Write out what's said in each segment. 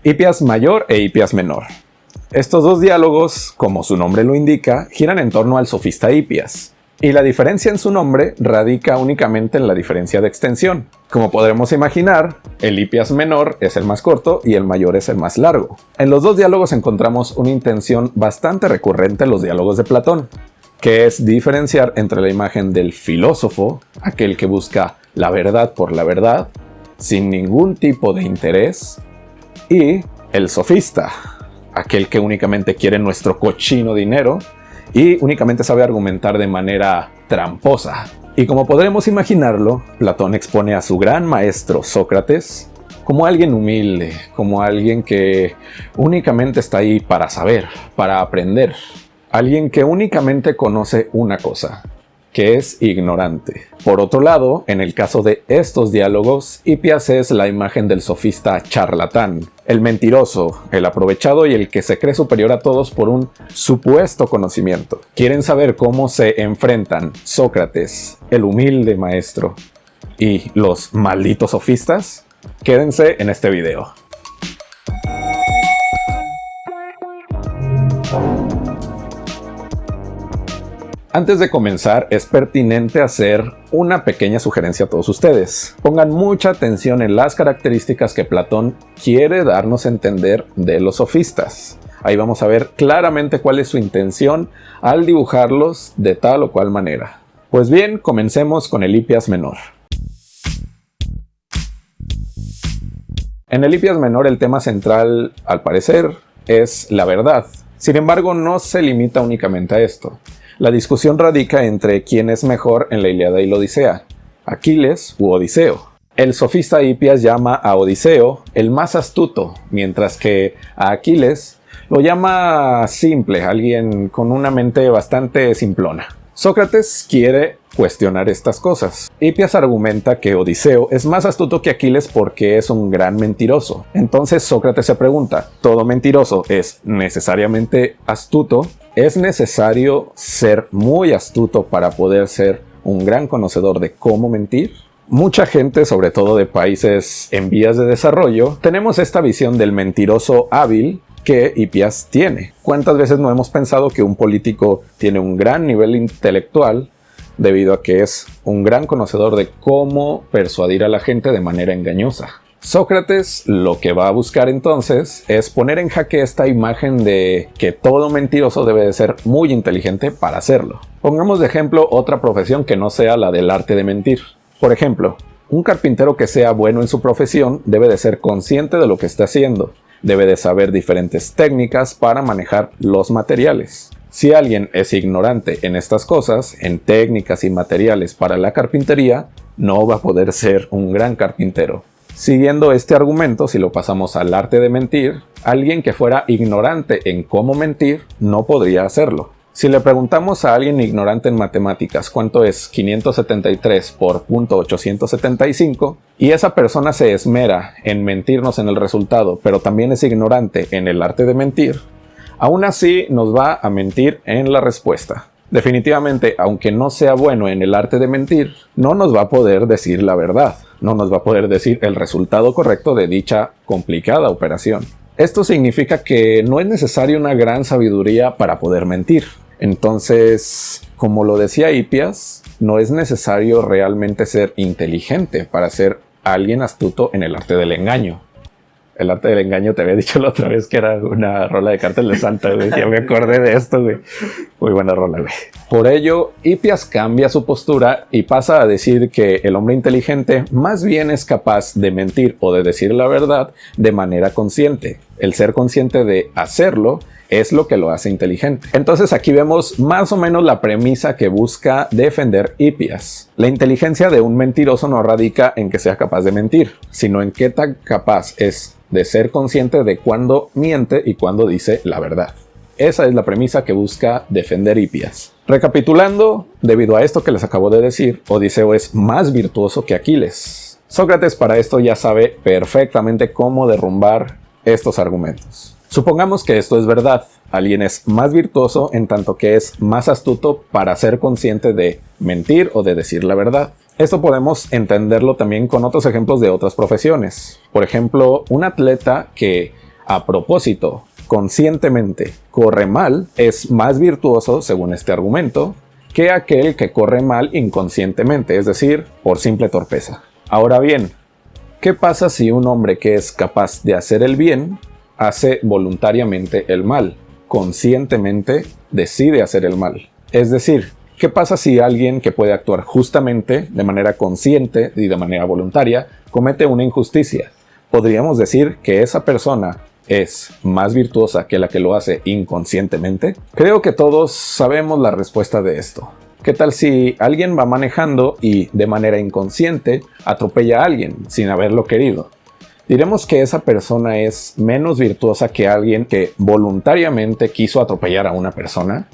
Hipias mayor e Hipias menor. Estos dos diálogos, como su nombre lo indica, giran en torno al sofista Hipias. Y la diferencia en su nombre radica únicamente en la diferencia de extensión. Como podremos imaginar, el Hipias menor es el más corto y el mayor es el más largo. En los dos diálogos encontramos una intención bastante recurrente en los diálogos de Platón, que es diferenciar entre la imagen del filósofo, aquel que busca la verdad por la verdad, sin ningún tipo de interés, y el sofista, aquel que únicamente quiere nuestro cochino dinero y únicamente sabe argumentar de manera tramposa. Y como podremos imaginarlo, Platón expone a su gran maestro Sócrates como alguien humilde, como alguien que únicamente está ahí para saber, para aprender. Alguien que únicamente conoce una cosa, que es ignorante. Por otro lado, en el caso de estos diálogos, Hipias es la imagen del sofista charlatán, el mentiroso, el aprovechado y el que se cree superior a todos por un supuesto conocimiento. ¿Quieren saber cómo se enfrentan Sócrates, el humilde maestro, y los malditos sofistas? Quédense en este video. Antes de comenzar, es pertinente hacer una pequeña sugerencia a todos ustedes. Pongan mucha atención en las características que Platón quiere darnos a entender de los sofistas. Ahí vamos a ver claramente cuál es su intención al dibujarlos de tal o cual manera. Pues bien, comencemos con el Hipias menor. En el Hipias menor el tema central, al parecer, es la verdad. Sin embargo, no se limita únicamente a esto. La discusión radica entre quién es mejor en la Ilíada y la Odisea, Aquiles u Odiseo. El sofista Hipias llama a Odiseo el más astuto, mientras que a Aquiles lo llama simple, alguien con una mente bastante simplona. Sócrates quiere cuestionar estas cosas. Hipias argumenta que Odiseo es más astuto que Aquiles porque es un gran mentiroso. Entonces Sócrates se pregunta, ¿todo mentiroso es necesariamente astuto? ¿Es necesario ser muy astuto para poder ser un gran conocedor de cómo mentir? Mucha gente, sobre todo de países en vías de desarrollo, tenemos esta visión del mentiroso hábil que Hipias tiene. ¿Cuántas veces no hemos pensado que un político tiene un gran nivel intelectual debido a que es un gran conocedor de cómo persuadir a la gente de manera engañosa? Sócrates lo que va a buscar entonces es poner en jaque esta imagen de que todo mentiroso debe de ser muy inteligente para hacerlo. Pongamos de ejemplo otra profesión que no sea la del arte de mentir. Por ejemplo, un carpintero que sea bueno en su profesión debe de ser consciente de lo que está haciendo. Debe de saber diferentes técnicas para manejar los materiales. Si alguien es ignorante en estas cosas, en técnicas y materiales para la carpintería, no va a poder ser un gran carpintero. Siguiendo este argumento, si lo pasamos al arte de mentir, alguien que fuera ignorante en cómo mentir no podría hacerlo. Si le preguntamos a alguien ignorante en matemáticas cuánto es 573 por .875 y esa persona se esmera en mentirnos en el resultado, pero también es ignorante en el arte de mentir, aún así nos va a mentir en la respuesta. Definitivamente, aunque no sea bueno en el arte de mentir, no nos va a poder decir la verdad, no nos va a poder decir el resultado correcto de dicha complicada operación. Esto significa que no es necesaria una gran sabiduría para poder mentir. Entonces, como lo decía Hipias, no es necesario realmente ser inteligente para ser alguien astuto en el arte del engaño. El arte del engaño te había dicho la otra vez que era una rola de Cártel de Santa, güey. Ya me acordé de esto, güey. Muy buena rola, güey. Por ello, Hipias cambia su postura y pasa a decir que el hombre inteligente más bien es capaz de mentir o de decir la verdad de manera consciente. El ser consciente de hacerlo es lo que lo hace inteligente. Entonces aquí vemos más o menos la premisa que busca defender Hipias. La inteligencia de un mentiroso no radica en que sea capaz de mentir, sino en qué tan capaz es de ser consciente de cuándo miente y cuándo dice la verdad. Esa es la premisa que busca defender Hipias. Recapitulando, debido a esto que les acabo de decir, Odiseo es más virtuoso que Aquiles. Sócrates para esto ya sabe perfectamente cómo derrumbar estos argumentos. Supongamos que esto es verdad. Alguien es más virtuoso en tanto que es más astuto para ser consciente de mentir o de decir la verdad. Esto podemos entenderlo también con otros ejemplos de otras profesiones. Por ejemplo, un atleta que a propósito, conscientemente, corre mal, es más virtuoso, según este argumento, que aquel que corre mal inconscientemente, es decir, por simple torpeza. Ahora bien, ¿qué pasa si un hombre que es capaz de hacer el bien hace voluntariamente el mal? Conscientemente decide hacer el mal. Es decir, ¿qué pasa si alguien que puede actuar justamente, de manera consciente y de manera voluntaria, comete una injusticia? ¿Podríamos decir que esa persona es más virtuosa que la que lo hace inconscientemente? Creo que todos sabemos la respuesta de esto. ¿Qué tal si alguien va manejando y de manera inconsciente atropella a alguien sin haberlo querido? ¿Diremos que esa persona es menos virtuosa que alguien que voluntariamente quiso atropellar a una persona?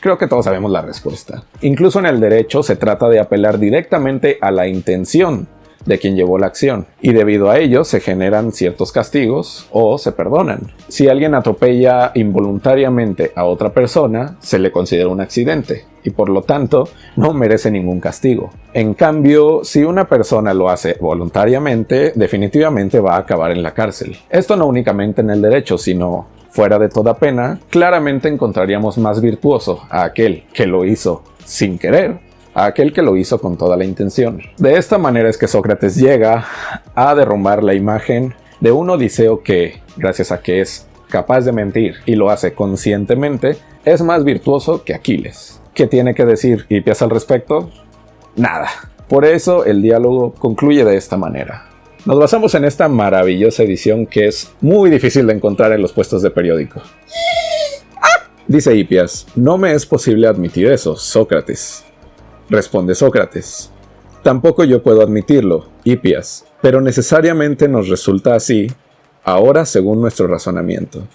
Creo que todos sabemos la respuesta. Incluso en el derecho se trata de apelar directamente a la intención de quien llevó la acción, y debido a ello se generan ciertos castigos o se perdonan. Si alguien atropella involuntariamente a otra persona, se le considera un accidente y por lo tanto no merece ningún castigo. En cambio, si una persona lo hace voluntariamente, definitivamente va a acabar en la cárcel. Esto no únicamente en el derecho, sino fuera de toda pena, claramente encontraríamos más virtuoso a aquel que lo hizo sin querer, a aquel que lo hizo con toda la intención. De esta manera es que Sócrates llega a derrumbar la imagen de un Odiseo que, gracias a que es capaz de mentir y lo hace conscientemente, es más virtuoso que Aquiles. ¿Qué tiene que decir Hipias al respecto? Nada. Por eso el diálogo concluye de esta manera. Nos basamos en esta maravillosa edición que es muy difícil de encontrar en los puestos de periódico. Dice Hipias: no me es posible admitir eso, Sócrates. Responde Sócrates: tampoco yo puedo admitirlo, Hipias, pero necesariamente nos resulta así, ahora según nuestro razonamiento.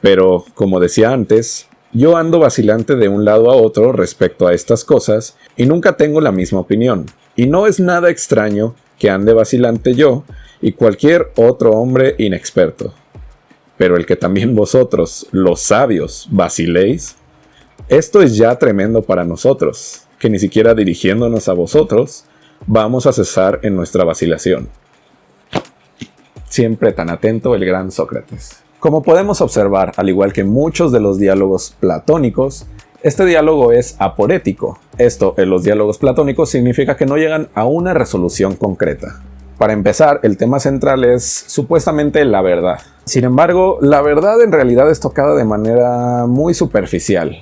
Pero, como decía antes, yo ando vacilante de un lado a otro respecto a estas cosas y nunca tengo la misma opinión. Y no es nada extraño que ande vacilante yo y cualquier otro hombre inexperto. Pero el que también vosotros, los sabios, vaciléis, esto es ya tremendo para nosotros, que ni siquiera dirigiéndonos a vosotros, vamos a cesar en nuestra vacilación. Siempre tan atento el gran Sócrates. Como podemos observar, al igual que muchos de los diálogos platónicos, este diálogo es aporético. Esto en los diálogos platónicos significa que no llegan a una resolución concreta. Para empezar, el tema central es supuestamente la verdad. Sin embargo, la verdad en realidad es tocada de manera muy superficial.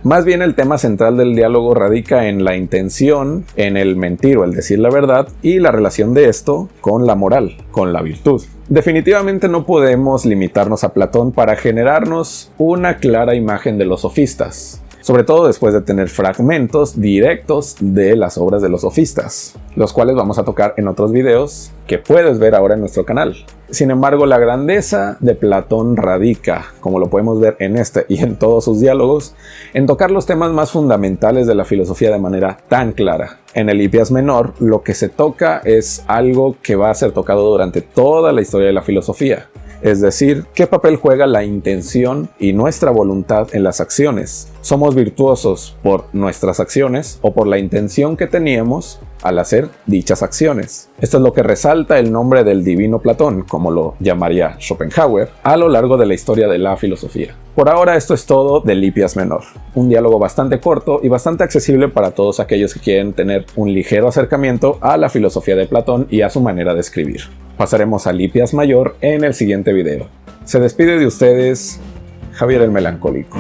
Más bien el tema central del diálogo radica en la intención, en el mentir o el decir la verdad y la relación de esto con la moral, con la virtud. Definitivamente no podemos limitarnos a Platón para generarnos una clara imagen de los sofistas, sobre todo después de tener fragmentos directos de las obras de los sofistas, los cuales vamos a tocar en otros videos que puedes ver ahora en nuestro canal. Sin embargo, la grandeza de Platón radica, como lo podemos ver en este y en todos sus diálogos, en tocar los temas más fundamentales de la filosofía de manera tan clara. En el Hipias Menor, lo que se toca es algo que va a ser tocado durante toda la historia de la filosofía. Es decir, ¿qué papel juega la intención y nuestra voluntad en las acciones? ¿Somos virtuosos por nuestras acciones o por la intención que teníamos al hacer dichas acciones? Esto es lo que resalta el nombre del divino Platón, como lo llamaría Schopenhauer, a lo largo de la historia de la filosofía. Por ahora esto es todo del Hipias Menor, un diálogo bastante corto y bastante accesible para todos aquellos que quieren tener un ligero acercamiento a la filosofía de Platón y a su manera de escribir. Pasaremos al Hipias Mayor en el siguiente video. Se despide de ustedes Javier el Melancólico.